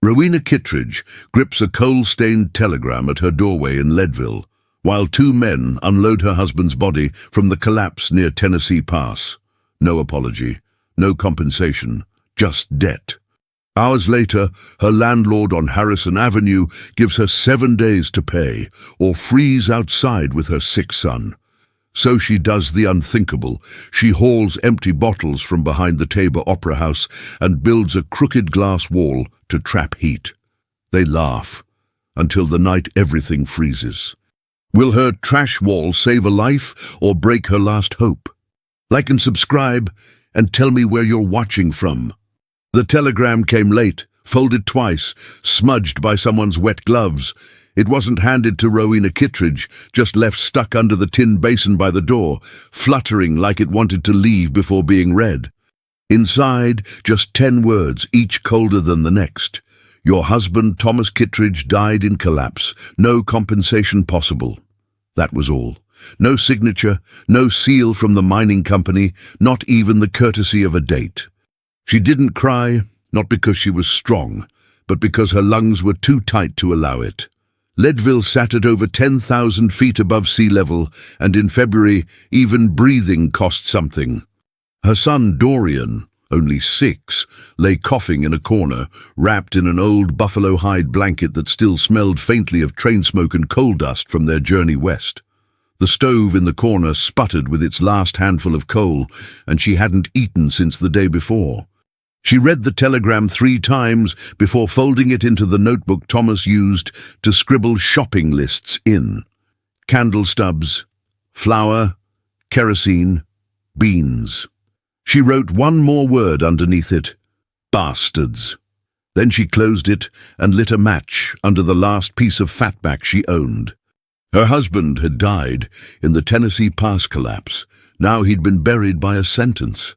Rowena Kittredge grips a coal-stained telegram at her doorway in Leadville, while two men unload her husband's body from the collapse near Tennessee Pass. No apology, no compensation, just debt. Hours later, her landlord on Harrison Avenue gives her 7 days to pay, or freeze outside with her sick son. So she does the unthinkable. She hauls empty bottles from behind the Tabor Opera House and builds a crooked glass wall to trap heat. They laugh, until the night everything freezes. Will her trash wall save a life or break her last hope? Like and subscribe, and tell me where you're watching from. The telegram came late, folded twice, smudged by someone's wet gloves. It wasn't handed to Rowena Kittredge, just left stuck under the tin basin by the door, fluttering like it wanted to leave before being read. Inside, just 10 words, each colder than the next. Your husband, Thomas Kittredge, died in collapse. No compensation possible. That was all. No signature, no seal from the mining company, not even the courtesy of a date. She didn't cry, not because she was strong, but because her lungs were too tight to allow it. Leadville sat at over 10,000 feet above sea level, and in February, even breathing cost something. Her son Dorian, only 6, lay coughing in a corner, wrapped in an old buffalo hide blanket that still smelled faintly of train smoke and coal dust from their journey west. The stove in the corner sputtered with its last handful of coal, and she hadn't eaten since the day before. She read the telegram 3 times before folding it into the notebook Thomas used to scribble shopping lists in. Candle stubs, flour, kerosene, beans. She wrote one more word underneath it: bastards. Then she closed it and lit a match under the last piece of fatback she owned. Her husband had died in the Tennessee Pass collapse. Now he'd been buried by a sentence.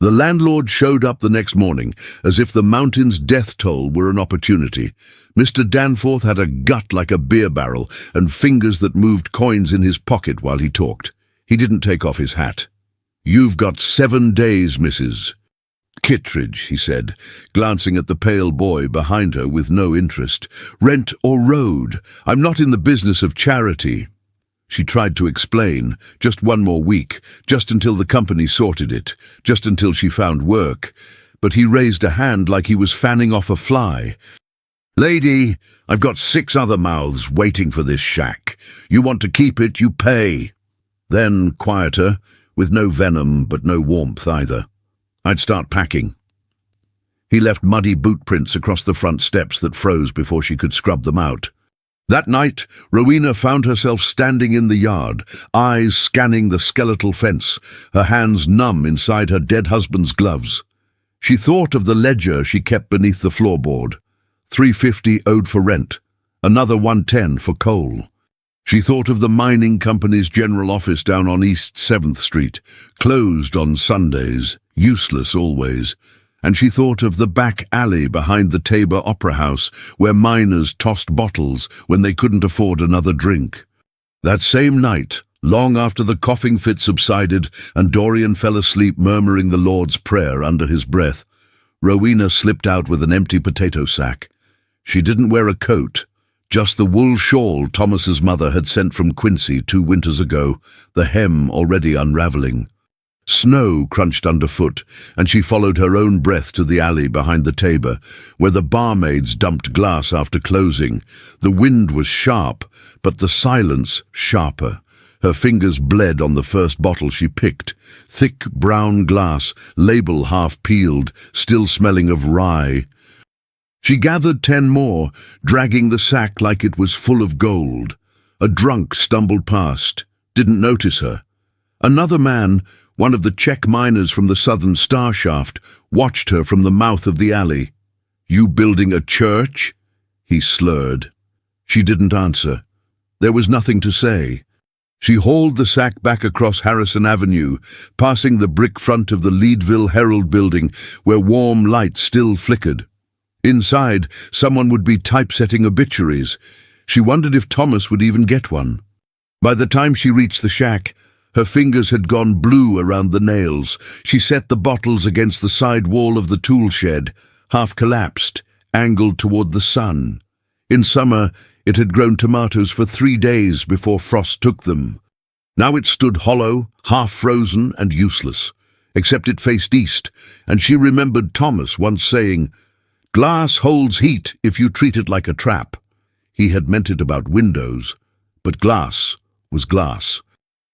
The landlord showed up the next morning, as if the mountain's death toll were an opportunity. Mr. Danforth had a gut like a beer barrel and fingers that moved coins in his pocket while he talked. He didn't take off his hat. "You've got 7 days, Mrs. Kittredge," he said, glancing at the pale boy behind her with no interest. "Rent or road? I'm not in the business of charity." She tried to explain, just 1 more week, just until the company sorted it, just until she found work. But he raised a hand like he was fanning off a fly. "Lady, I've got 6 other mouths waiting for this shack. You want to keep it, you pay." Then, quieter, with no venom but no warmth either, "I'd start packing." He left muddy boot prints across the front steps that froze before she could scrub them out. That night, Rowena found herself standing in the yard, eyes scanning the skeletal fence, her hands numb inside her dead husband's gloves. She thought of the ledger she kept beneath the floorboard. $350 owed for rent, another $110 for coal. She thought of the mining company's general office down on East 7th Street, closed on Sundays, useless always. And she thought of the back alley behind the Tabor Opera House, where miners tossed bottles when they couldn't afford another drink. That same night, long after the coughing fit subsided and Dorian fell asleep murmuring the Lord's Prayer under his breath, Rowena slipped out with an empty potato sack. She didn't wear a coat, just the wool shawl Thomas's mother had sent from Quincy 2 winters ago, the hem already unraveling. Snow crunched underfoot, and she followed her own breath to the alley behind the Tabor, where the barmaids dumped glass after closing. The wind was sharp, but the silence sharper. Her fingers bled on the first bottle she picked. Thick brown glass, label half peeled, still smelling of rye. She gathered 10 more, dragging the sack like it was full of gold. A drunk stumbled past, didn't notice her. Another man, one of the Czech miners from the Southern Star Shaft, watched her from the mouth of the alley. "You building a church?" he slurred. She didn't answer. There was nothing to say. She hauled the sack back across Harrison Avenue, passing the brick front of the Leadville Herald building, where warm light still flickered. Inside, someone would be typesetting obituaries. She wondered if Thomas would even get one. By the time she reached the shack, her fingers had gone blue around the nails. She set the bottles against the side wall of the tool shed, half collapsed, angled toward the sun. In summer, it had grown tomatoes for 3 days before frost took them. Now it stood hollow, half-frozen and useless, except it faced east, and she remembered Thomas once saying, "Glass holds heat if you treat it like a trap." He had meant it about windows, but glass was glass.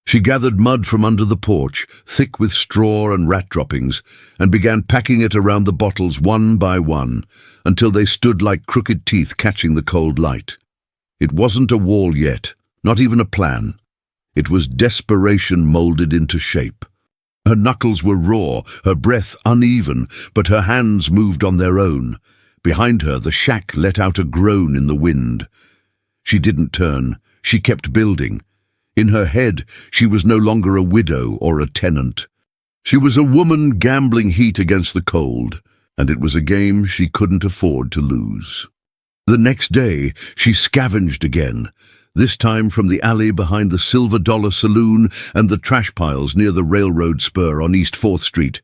She gathered mud from under the porch, thick with straw and rat droppings, and began packing it around the bottles one by one, until they stood like crooked teeth catching the cold light. It wasn't a wall yet, not even a plan. It was desperation molded into shape. Her knuckles were raw, her breath uneven, but her hands moved on their own. Behind her, the shack let out a groan in the wind. She didn't turn. She kept building. In her head, she was no longer a widow or a tenant. She was a woman gambling heat against the cold, and it was a game she couldn't afford to lose. The next day, she scavenged again, this time from the alley behind the Silver Dollar Saloon and the trash piles near the railroad spur on East 4th Street.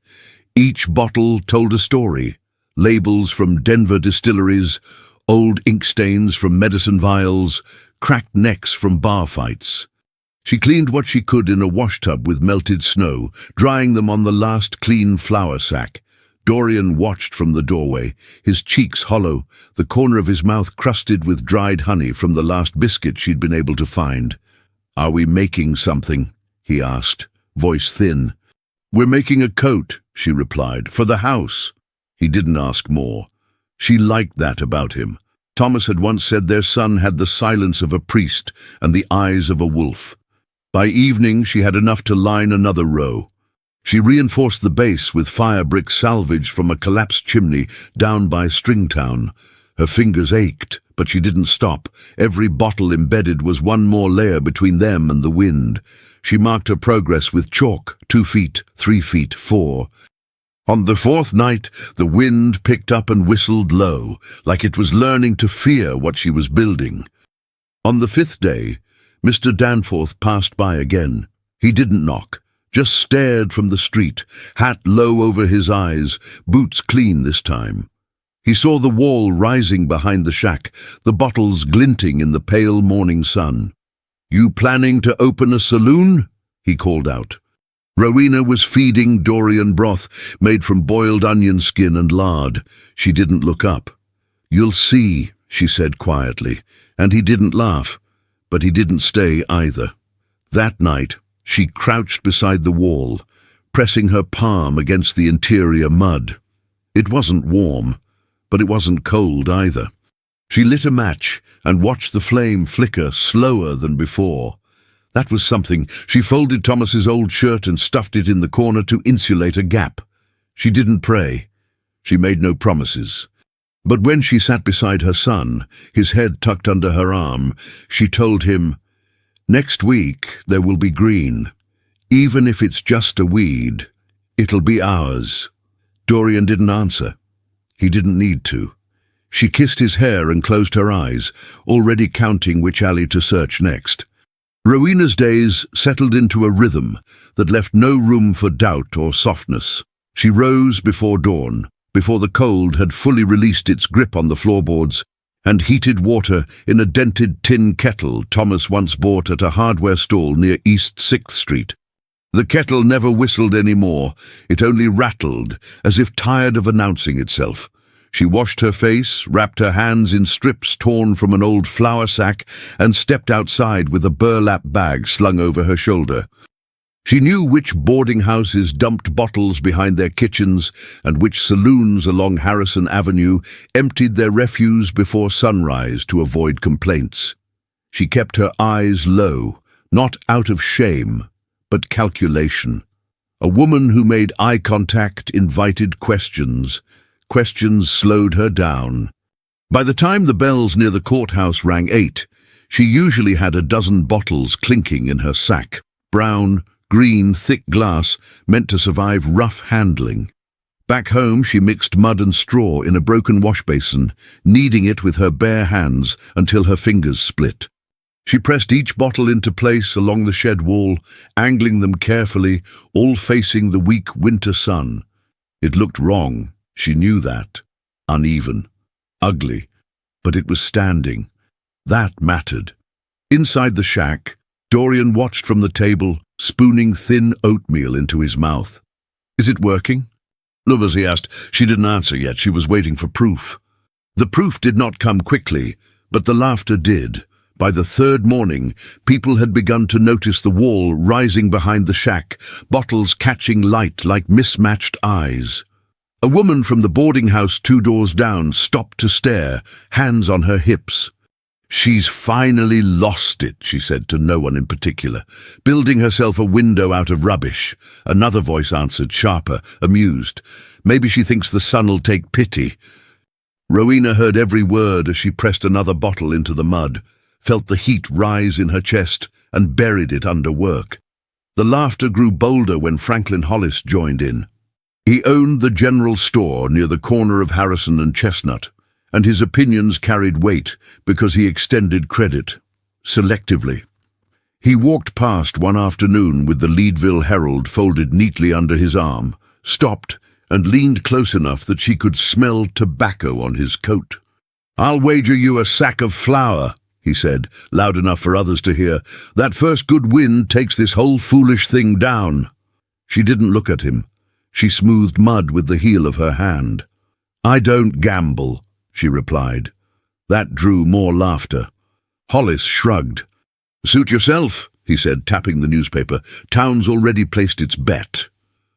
Each bottle told a story. Labels from Denver distilleries, old ink stains from medicine vials, cracked necks from bar fights. She cleaned what she could in a washtub with melted snow, drying them on the last clean flour sack. Dorian watched from the doorway, his cheeks hollow, the corner of his mouth crusted with dried honey from the last biscuit she'd been able to find. "Are we making something?" he asked, voice thin. "We're making a coat," she replied, "for the house." He didn't ask more. She liked that about him. Thomas had once said their son had the silence of a priest and the eyes of a wolf. By evening, she had enough to line another row. She reinforced the base with fire brick salvaged from a collapsed chimney down by Stringtown. Her fingers ached, but she didn't stop. Every bottle embedded was one more layer between them and the wind. She marked her progress with chalk, 2 feet, 3 feet, 4. On the 4th night, the wind picked up and whistled low, like it was learning to fear what she was building. On the 5th day, Mr. Danforth passed by again. He didn't knock, just stared from the street, hat low over his eyes, boots clean this time. He saw the wall rising behind the shack, the bottles glinting in the pale morning sun. "You planning to open a saloon?" he called out. Rowena was feeding Dorian broth made from boiled onion skin and lard. She didn't look up. "You'll see," she said quietly, and he didn't laugh. But he didn't stay either. That night, she crouched beside the wall, pressing her palm against the interior mud. It wasn't warm, but it wasn't cold either. She lit a match and watched the flame flicker slower than before. That was something. She folded Thomas's old shirt and stuffed it in the corner to insulate a gap. She didn't pray. She made no promises. But when she sat beside her son, his head tucked under her arm, she told him, "Next week there will be green. Even if it's just a weed, it'll be ours." Dorian didn't answer. He didn't need to. She kissed his hair and closed her eyes, already counting which alley to search next. Rowena's days settled into a rhythm that left no room for doubt or softness. She rose before dawn, before the cold had fully released its grip on the floorboards, and heated water in a dented tin kettle Thomas once bought at a hardware stall near East 6th Street. The kettle never whistled any more. It only rattled, as if tired of announcing itself. She washed her face, wrapped her hands in strips torn from an old flour sack, and stepped outside with a burlap bag slung over her shoulder. She knew which boarding houses dumped bottles behind their kitchens and which saloons along Harrison Avenue emptied their refuse before sunrise to avoid complaints. She kept her eyes low, not out of shame, but calculation. A woman who made eye contact invited questions. Questions slowed her down. By the time the bells near the courthouse rang 8, she usually had a dozen bottles clinking in her sack. Brown, green, thick glass meant to survive rough handling. Back home, she mixed mud and straw in a broken wash basin, kneading it with her bare hands until her fingers split. She pressed each bottle into place along the shed wall, angling them carefully, all facing the weak winter sun. It looked wrong. She knew that. Uneven. ugly, but it was standing. That mattered. Inside the shack, Dorian watched from the table, spooning thin oatmeal into his mouth. "Is it working?" Lubazi asked. She didn't answer yet. She was waiting for proof. The proof did not come quickly, but the laughter did. By the third morning, people had begun to notice the wall rising behind the shack, bottles catching light like mismatched eyes. A woman from the boarding house 2 doors down stopped to stare, hands on her hips. "She's finally lost it," she said to no one in particular, building herself a window out of rubbish. Another voice answered, sharper, amused. "Maybe she thinks the sun'll take pity." Rowena heard every word as she pressed another bottle into the mud, felt the heat rise in her chest, and buried it under work. The laughter grew bolder when Franklin Hollis joined in. He owned the general store near the corner of Harrison and Chestnut, and his opinions carried weight because he extended credit, selectively. He walked past one afternoon with the Leadville Herald folded neatly under his arm, stopped, and leaned close enough that she could smell tobacco on his coat. "I'll wager you a sack of flour," he said, loud enough for others to hear. "That first good wind takes this whole foolish thing down." She didn't look at him. She smoothed mud with the heel of her hand. "I don't gamble," she replied. That drew more laughter. Hollis shrugged. "Suit yourself," he said, tapping the newspaper. "Town's already placed its bet."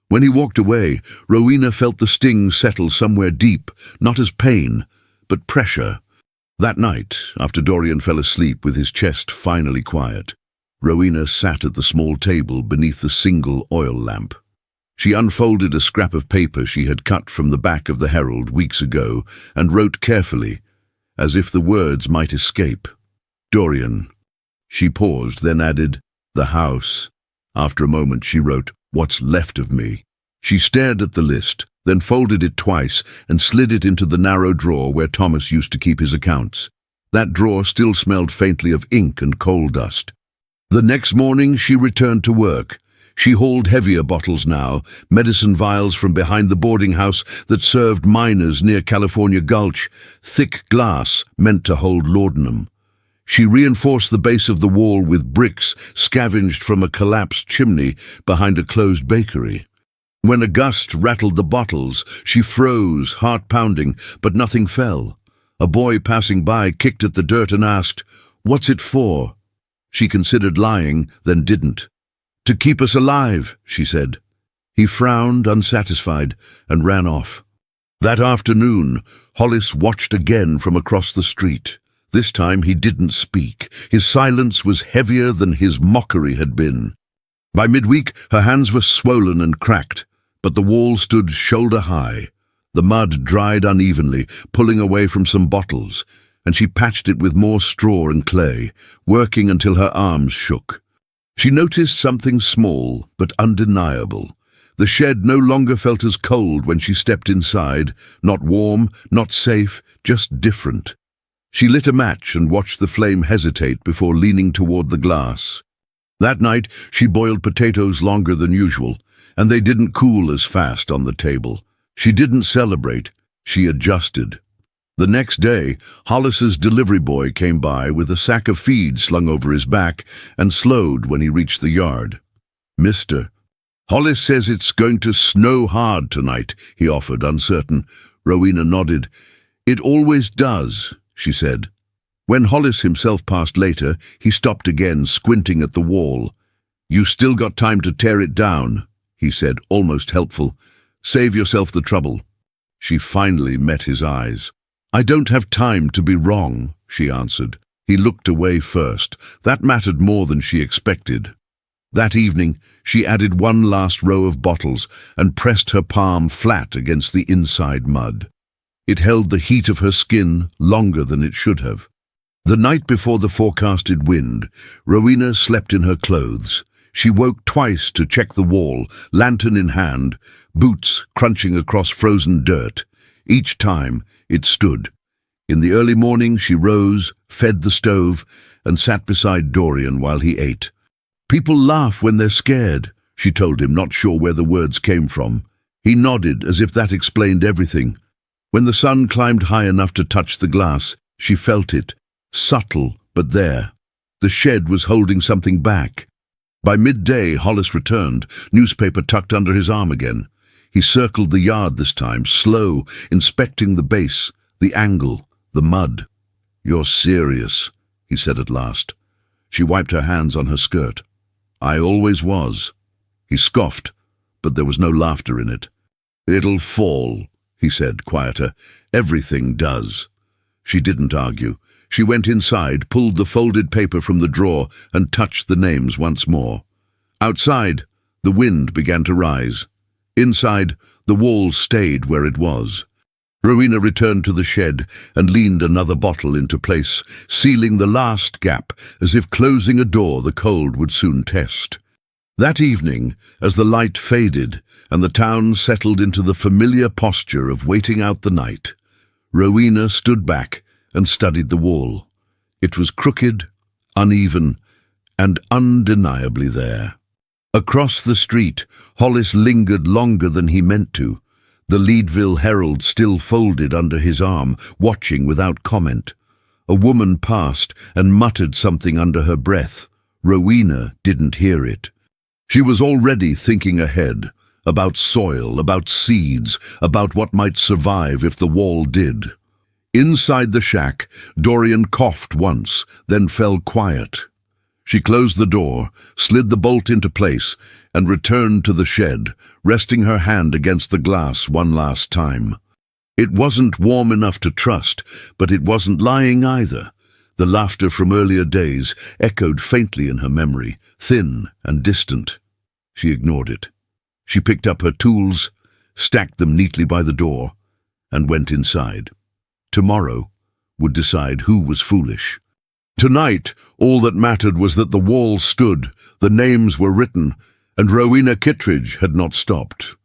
When he walked away, Rowena felt the sting settle somewhere deep, not as pain, but pressure. That night, after Dorian fell asleep with his chest finally quiet, Rowena sat at the small table beneath the single oil lamp. She unfolded a scrap of paper she had cut from the back of the Herald weeks ago and wrote carefully, as if the words might escape. "Dorian." She paused, then added, "The house." After a moment she wrote, "What's left of me." She stared at the list, then folded it twice and slid it into the narrow drawer where Thomas used to keep his accounts. That drawer still smelled faintly of ink and coal dust. The next morning she returned to work. She hauled heavier bottles now, medicine vials from behind the boarding house that served miners near California Gulch, thick glass meant to hold laudanum. She reinforced the base of the wall with bricks scavenged from a collapsed chimney behind a closed bakery. When a gust rattled the bottles, she froze, heart pounding, but nothing fell. A boy passing by kicked at the dirt and asked, "What's it for?" She considered lying, then didn't. "To keep us alive," she said. He frowned, unsatisfied, and ran off. That afternoon, Hollis watched again from across the street. This time he didn't speak. His silence was heavier than his mockery had been. By midweek, her hands were swollen and cracked, but the wall stood shoulder-high. The mud dried unevenly, pulling away from some bottles, and she patched it with more straw and clay, working until her arms shook. She noticed something small but undeniable. The shed no longer felt as cold when she stepped inside, not warm, not safe, just different. She lit a match and watched the flame hesitate before leaning toward the glass. That night she boiled potatoes longer than usual, and they didn't cool as fast on the table. She didn't celebrate, she adjusted. The next day, Hollis's delivery boy came by with a sack of feed slung over his back and slowed when he reached the yard. "Mister, Hollis says it's going to snow hard tonight," he offered, uncertain. Rowena nodded. "It always does," she said. When Hollis himself passed later, he stopped again, squinting at the wall. "You still got time to tear it down," he said, almost helpful. "Save yourself the trouble." She finally met his eyes. "I don't have time to be wrong," she answered. He looked away first. That mattered more than she expected. That evening, she added one last row of bottles and pressed her palm flat against the inside mud. It held the heat of her skin longer than it should have. The night before the forecasted wind, Rowena slept in her clothes. She woke twice to check the wall, lantern in hand, boots crunching across frozen dirt. Each time, it stood. In the early morning, she rose, fed the stove, and sat beside Dorian while he ate. "People laugh when they're scared," she told him, not sure where the words came from. He nodded as if that explained everything. When the sun climbed high enough to touch the glass, she felt it, subtle but there. The shed was holding something back. By midday, Hollis returned, newspaper tucked under his arm again. He circled the yard this time, slow, inspecting the base, the angle, the mud. "You're serious," he said at last. She wiped her hands on her skirt. "I always was." He scoffed, but there was no laughter in it. "It'll fall," he said, quieter. "Everything does." She didn't argue. She went inside, pulled the folded paper from the drawer, and touched the names once more. Outside, the wind began to rise. Inside, the wall stayed where it was. Rowena returned to the shed and leaned another bottle into place, sealing the last gap, as if closing a door the cold would soon test. That evening, as the light faded and the town settled into the familiar posture of waiting out the night, Rowena stood back and studied the wall. It was crooked, uneven, and undeniably there. Across the street, Hollis lingered longer than he meant to, the Leadville Herald still folded under his arm, watching without comment. A woman passed and muttered something under her breath. Rowena didn't hear it. She was already thinking ahead, about soil, about seeds, about what might survive if the wall did. Inside the shack, Dorian coughed once, then fell quiet. She closed the door, slid the bolt into place, and returned to the shed, resting her hand against the glass one last time. It wasn't warm enough to trust, but it wasn't lying either. The laughter from earlier days echoed faintly in her memory, thin and distant. She ignored it. She picked up her tools, stacked them neatly by the door, and went inside. Tomorrow would decide who was foolish. Tonight, all that mattered was that the wall stood, the names were written, and Rowena Kittredge had not stopped.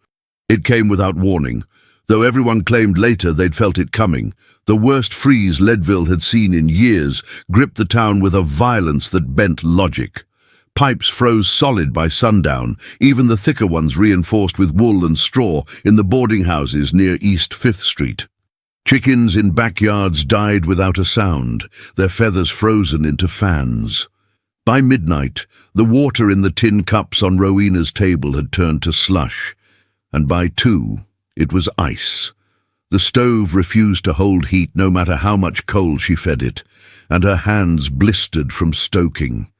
It came without warning, though everyone claimed later they'd felt it coming. The worst freeze Leadville had seen in years gripped the town with a violence that bent logic. Pipes froze solid by sundown, even the thicker ones reinforced with wool and straw in the boarding houses near East 5th Street. Chickens in backyards died without a sound, their feathers frozen into fans. By midnight, the water in the tin cups on Rowena's table had turned to slush, and by 2, it was ice. The stove refused to hold heat no matter how much coal she fed it, and her hands blistered from stoking.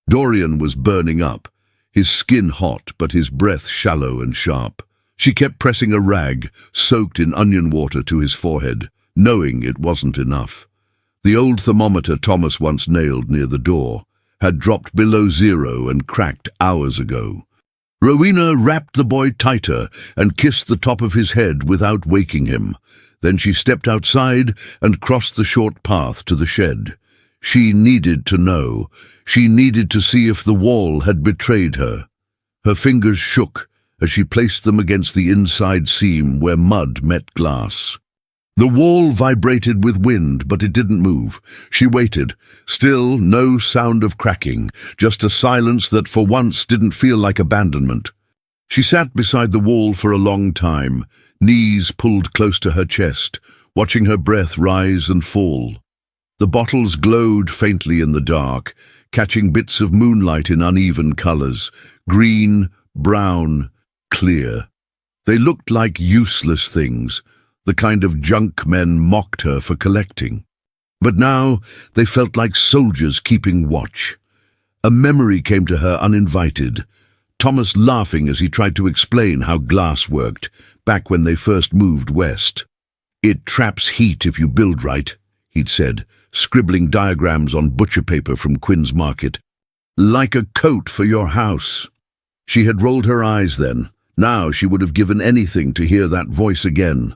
Dorian was burning up, his skin hot but his breath shallow and sharp. She kept pressing a rag, soaked in onion water, to his forehead, knowing it wasn't enough. The old thermometer Thomas once nailed near the door had dropped below 0 and cracked hours ago. Rowena wrapped the boy tighter and kissed the top of his head without waking him. Then she stepped outside and crossed the short path to the shed. She needed to know. She needed to see if the wall had betrayed her. Her fingers shook as she placed them against the inside seam where mud met glass. The wall vibrated with wind, but it didn't move. She waited. Still no sound of cracking, just a silence that for once didn't feel like abandonment. She sat beside the wall for a long time, knees pulled close to her chest, watching her breath rise and fall. The bottles glowed faintly in the dark, catching bits of moonlight in uneven colors, green, brown, clear. They looked like useless things, the kind of junk men mocked her for collecting. But now they felt like soldiers keeping watch. A memory came to her uninvited, Thomas laughing as he tried to explain how glass worked, back when they first moved west. "It traps heat if you build right," he'd said, scribbling diagrams on butcher paper from Quinn's Market. "Like a coat for your house." She had rolled her eyes then. Now she would have given anything to hear that voice again.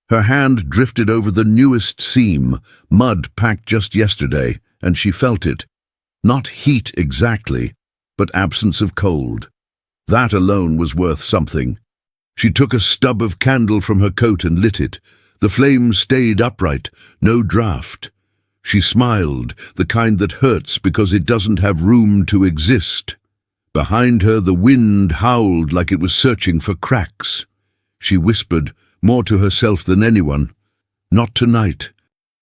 Her hand drifted over the newest seam, mud packed just yesterday, and she felt it. Not heat exactly, but absence of cold. That alone was worth something. She took a stub of candle from her coat and lit it. The flame stayed upright, no draught. She smiled, the kind that hurts because it doesn't have room to exist. Behind her the wind howled like it was searching for cracks. She whispered, more to herself than anyone, Not tonight.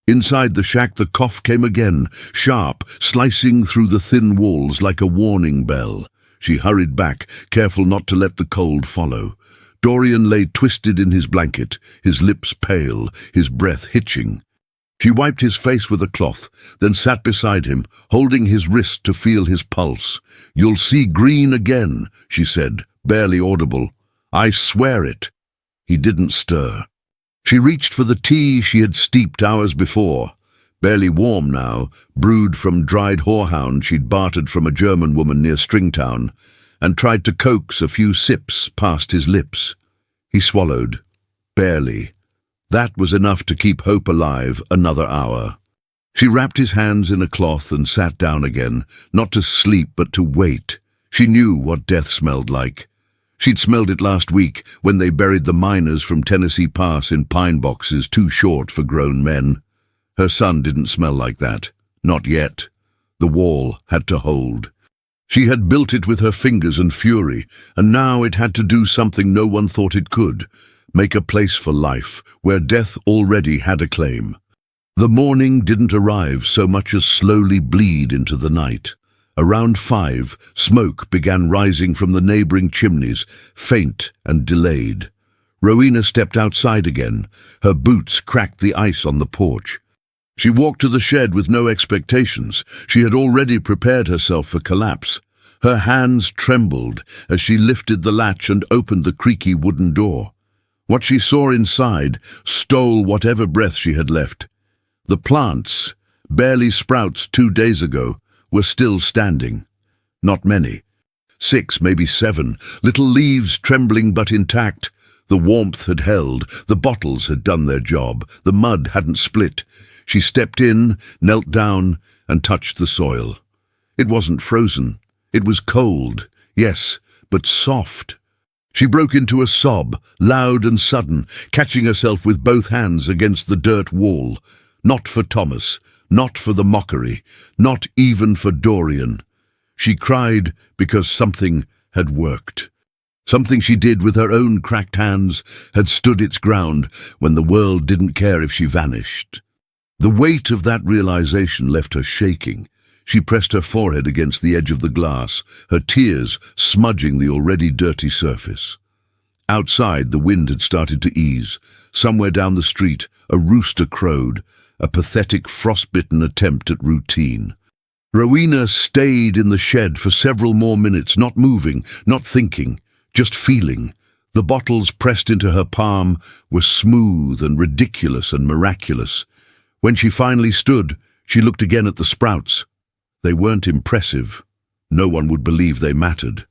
Inside the shack, the cough came again, sharp, slicing through the thin walls like a warning bell. She hurried back, careful not to let the cold follow. Dorian lay twisted in his blanket, his lips pale, his breath hitching. She wiped his face with a cloth, then sat beside him, holding his wrist to feel his pulse. "You'll see green again," she said, barely audible. "I swear it." He didn't stir. She reached for the tea she had steeped hours before, barely warm now, brewed from dried horehound she'd bartered from a German woman near Stringtown, and tried to coax a few sips past his lips. He swallowed, barely. That was enough to keep hope alive another hour. She wrapped his hands in a cloth and sat down again, not to sleep but to wait. She knew what death smelled like. She'd smelled it last week when they buried the miners from Tennessee Pass in pine boxes too short for grown men. Her son didn't smell like that. Not yet. The wall had to hold. She had built it with her fingers and fury, and now it had to do something no one thought it could. Make a place for life, where death already had a claim. The morning didn't arrive so much as slowly bleed into the night. Around 5, smoke began rising from the neighboring chimneys, faint and delayed. Rowena stepped outside again. Her boots cracked the ice on the porch. She walked to the shed with no expectations. She had already prepared herself for collapse. Her hands trembled as she lifted the latch and opened the creaky wooden door. What she saw inside stole whatever breath she had left. The plants, barely sprouts 2 days ago, were still standing. Not many. 6, maybe 7, little leaves trembling but intact. The warmth had held, the bottles had done their job, the mud hadn't split. She stepped in, knelt down, and touched the soil. It wasn't frozen. It was cold, yes, but soft. She broke into a sob, loud and sudden, catching herself with both hands against the dirt wall. Not for Thomas, not for the mockery, not even for Dorian. She cried because something had worked. Something she did with her own cracked hands had stood its ground when the world didn't care if she vanished. The weight of that realization left her shaking. She pressed her forehead against the edge of the glass, her tears smudging the already dirty surface. Outside, the wind had started to ease. Somewhere down the street, a rooster crowed, a pathetic frostbitten attempt at routine. Rowena stayed in the shed for several more minutes, not moving, not thinking, just feeling. The bottles pressed into her palm were smooth and ridiculous and miraculous. When she finally stood, she looked again at the sprouts. They weren't impressive. No one would believe they mattered.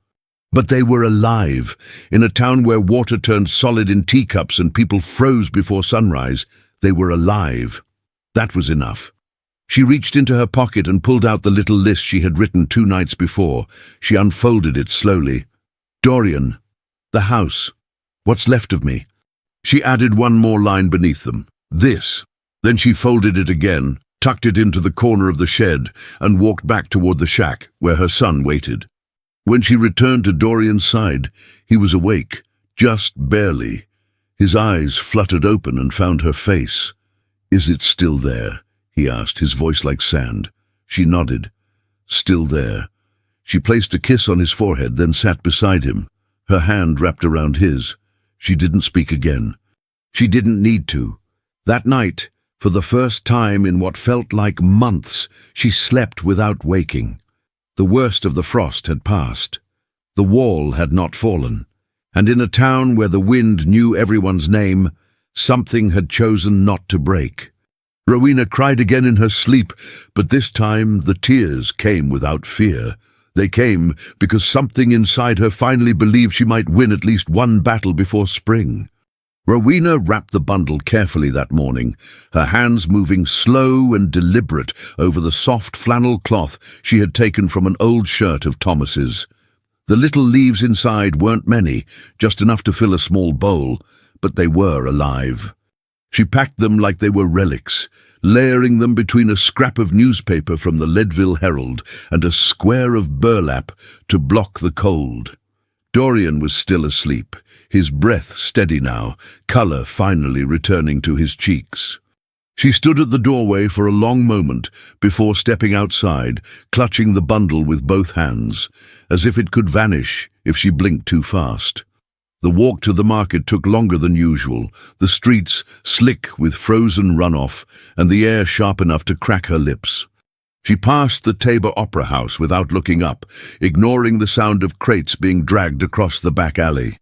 But they were alive. In a town where water turned solid in teacups and people froze before sunrise, they were alive. That was enough. She reached into her pocket and pulled out the little list she had written 2 nights before. She unfolded it slowly. Dorian, the house, what's left of me. She added one more line beneath them. This. Then she folded it again, tucked it into the corner of the shed, and walked back toward the shack where her son waited. When she returned to Dorian's side, he was awake, just barely. His eyes fluttered open and found her face. "Is it still there?" he asked, his voice like sand. She nodded. Still there. She placed a kiss on his forehead, then sat beside him, her hand wrapped around his. She didn't speak again. She didn't need to. That night, for the first time in what felt like months, she slept without waking. The worst of the frost had passed. The wall had not fallen. And in a town where the wind knew everyone's name, something had chosen not to break. Rowena cried again in her sleep, but this time the tears came without fear. They came because something inside her finally believed she might win at least one battle before spring. Rowena wrapped the bundle carefully that morning, her hands moving slow and deliberate over the soft flannel cloth she had taken from an old shirt of Thomas's. The little leaves inside weren't many, just enough to fill a small bowl, but they were alive. She packed them like they were relics, layering them between a scrap of newspaper from the Leadville Herald and a square of burlap to block the cold. Dorian was still asleep, his breath steady now, color finally returning to his cheeks. She stood at the doorway for a long moment before stepping outside, clutching the bundle with both hands, as if it could vanish if she blinked too fast. The walk to the market took longer than usual, the streets slick with frozen runoff and the air sharp enough to crack her lips. She passed the Tabor Opera House without looking up, ignoring the sound of crates being dragged across the back alley.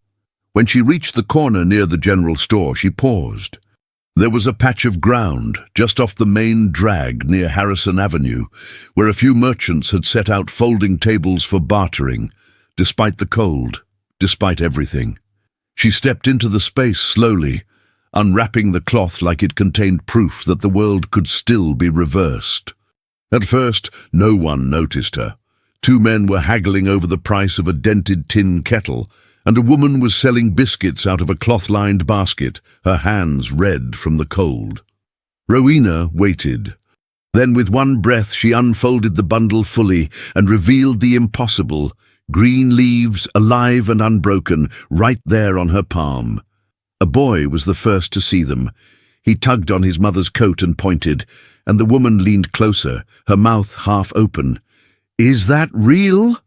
When she reached the corner near the general store, she paused. There was a patch of ground just off the main drag near Harrison Avenue, where a few merchants had set out folding tables for bartering, despite the cold, despite everything. She stepped into the space slowly, unwrapping the cloth like it contained proof that the world could still be reversed. At first, no one noticed her. Two men were haggling over the price of a dented tin kettle, and a woman was selling biscuits out of a cloth-lined basket, her hands red from the cold. Rowena waited. Then with one breath she unfolded the bundle fully and revealed the impossible, green leaves, alive and unbroken, right there on her palm. A boy was the first to see them. He tugged on his mother's coat and pointed, and the woman leaned closer, her mouth half open. "Is that real?"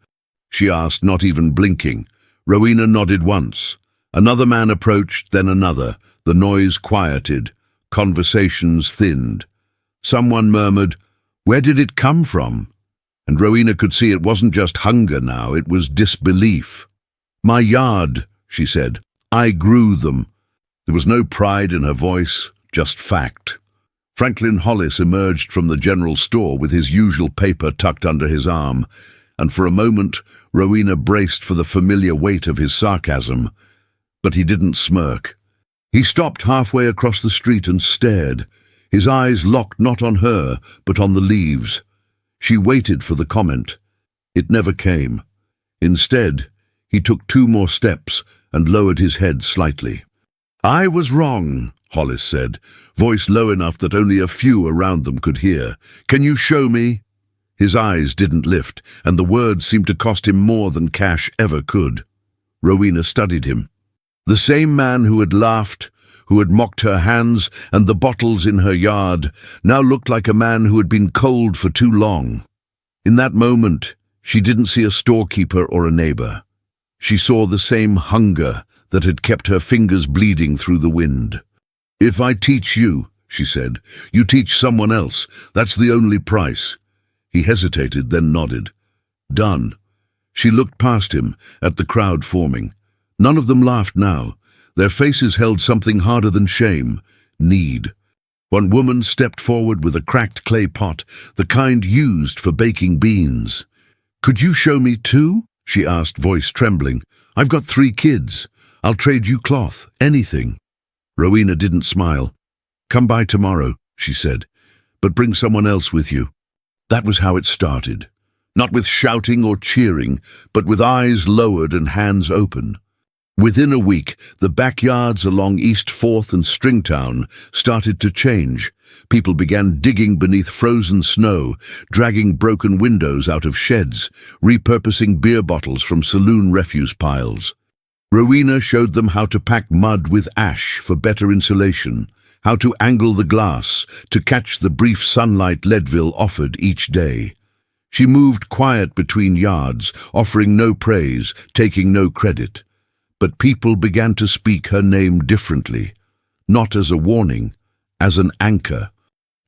she asked, not even blinking. Rowena nodded once. Another man approached, then another. The noise quieted. Conversations thinned. Someone murmured, "Where did it come from?" And Rowena could see it wasn't just hunger now, it was disbelief. "My yard," she said. "I grew them." There was no pride in her voice, just fact. Franklin Hollis emerged from the general store with his usual paper tucked under his arm, and for a moment Rowena braced for the familiar weight of his sarcasm. But he didn't smirk. He stopped halfway across the street and stared, his eyes locked not on her, but on the leaves. She waited for the comment. It never came. Instead, he took 2 more steps and lowered his head slightly. "I was wrong," Hollis said, voice low enough that only a few around them could hear. "Can you show me?" His eyes didn't lift, and the words seemed to cost him more than cash ever could. Rowena studied him. The same man who had laughed, who had mocked her hands and the bottles in her yard, now looked like a man who had been cold for too long. In that moment, she didn't see a storekeeper or a neighbor. She saw the same hunger that had kept her fingers bleeding through the wind. "If I teach you," she said, "you teach someone else. That's the only price." He hesitated, then nodded. "Done." She looked past him, at the crowd forming. None of them laughed now. Their faces held something harder than shame, need. One woman stepped forward with a cracked clay pot, the kind used for baking beans. "Could you show me too?" she asked, voice trembling. "I've got 3 kids. I'll trade you cloth, anything." Rowena didn't smile. "Come by tomorrow," she said, "but bring someone else with you." That was how it started. Not with shouting or cheering, but with eyes lowered and hands open. Within a week, the backyards along East 4th and Stringtown started to change. People began digging beneath frozen snow, dragging broken windows out of sheds, repurposing beer bottles from saloon refuse piles. Rowena showed them how to pack mud with ash for better insulation, how to angle the glass to catch the brief sunlight Leadville offered each day. She moved quiet between yards, offering no praise, taking no credit. But people began to speak her name differently, not as a warning, as an anchor.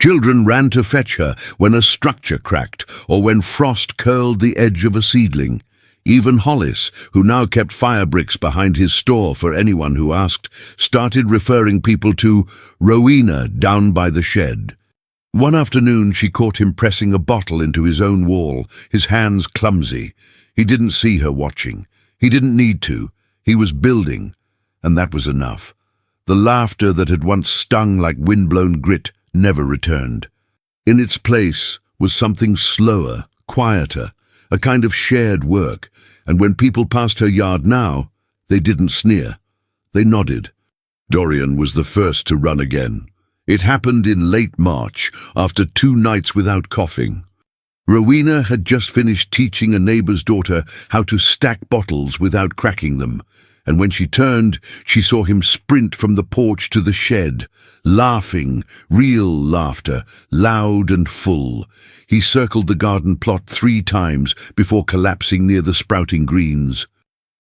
Children ran to fetch her when a structure cracked or when frost curled the edge of a seedling. Even Hollis, who now kept fire bricks behind his store for anyone who asked, started referring people to Rowena down by the shed. One afternoon she caught him pressing a bottle into his own wall, his hands clumsy. He didn't see her watching. He didn't need to. He was building, and that was enough. The laughter that had once stung like wind-blown grit never returned. In its place was something slower, quieter, a kind of shared work, and when people passed her yard now, they didn't sneer. They nodded. Dorian was the first to run again. It happened in late March, after 2 nights without coughing. Rowena had just finished teaching a neighbor's daughter how to stack bottles without cracking them, and when she turned, she saw him sprint from the porch to the shed, laughing, real laughter, loud and full. He circled the garden plot 3 times before collapsing near the sprouting greens.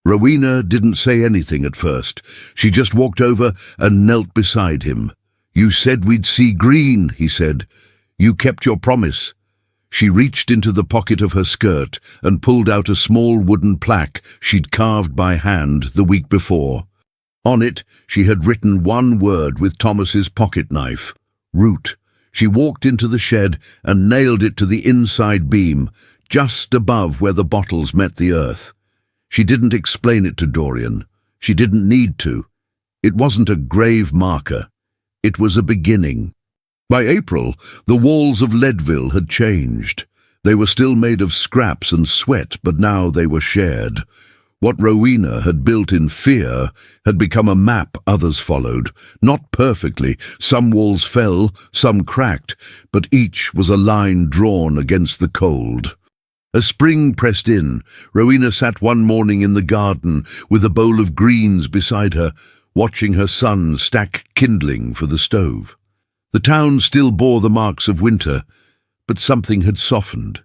Rowena didn't say anything at first. She just walked over and knelt beside him. "You said we'd see green," he said. "You kept your promise." She reached into the pocket of her skirt and pulled out a small wooden plaque she'd carved by hand the week before. On it, she had written one word with Thomas's pocket knife: root. She walked into the shed and nailed it to the inside beam, just above where the bottles met the earth. She didn't explain it to Dorian. She didn't need to. It wasn't a grave marker. It was a beginning. By April, the walls of Leadville had changed. They were still made of scraps and sweat, but now they were shared. What Rowena had built in fear had become a map others followed. Not perfectly. Some walls fell, some cracked, but each was a line drawn against the cold. As spring pressed in, Rowena sat one morning in the garden with a bowl of greens beside her, watching her son stack kindling for the stove. The town still bore the marks of winter, but something had softened.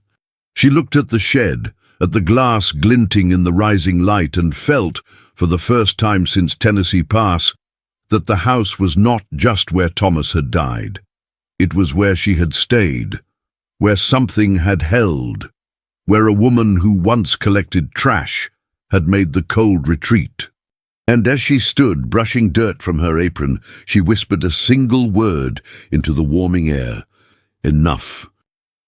She looked at the shed, at the glass glinting in the rising light, and felt, for the first time since Tennessee Pass, that the house was not just where Thomas had died. It was where she had stayed, where something had held, where a woman who once collected trash had made the cold retreat. And as she stood, brushing dirt from her apron, she whispered a single word into the warming air: enough.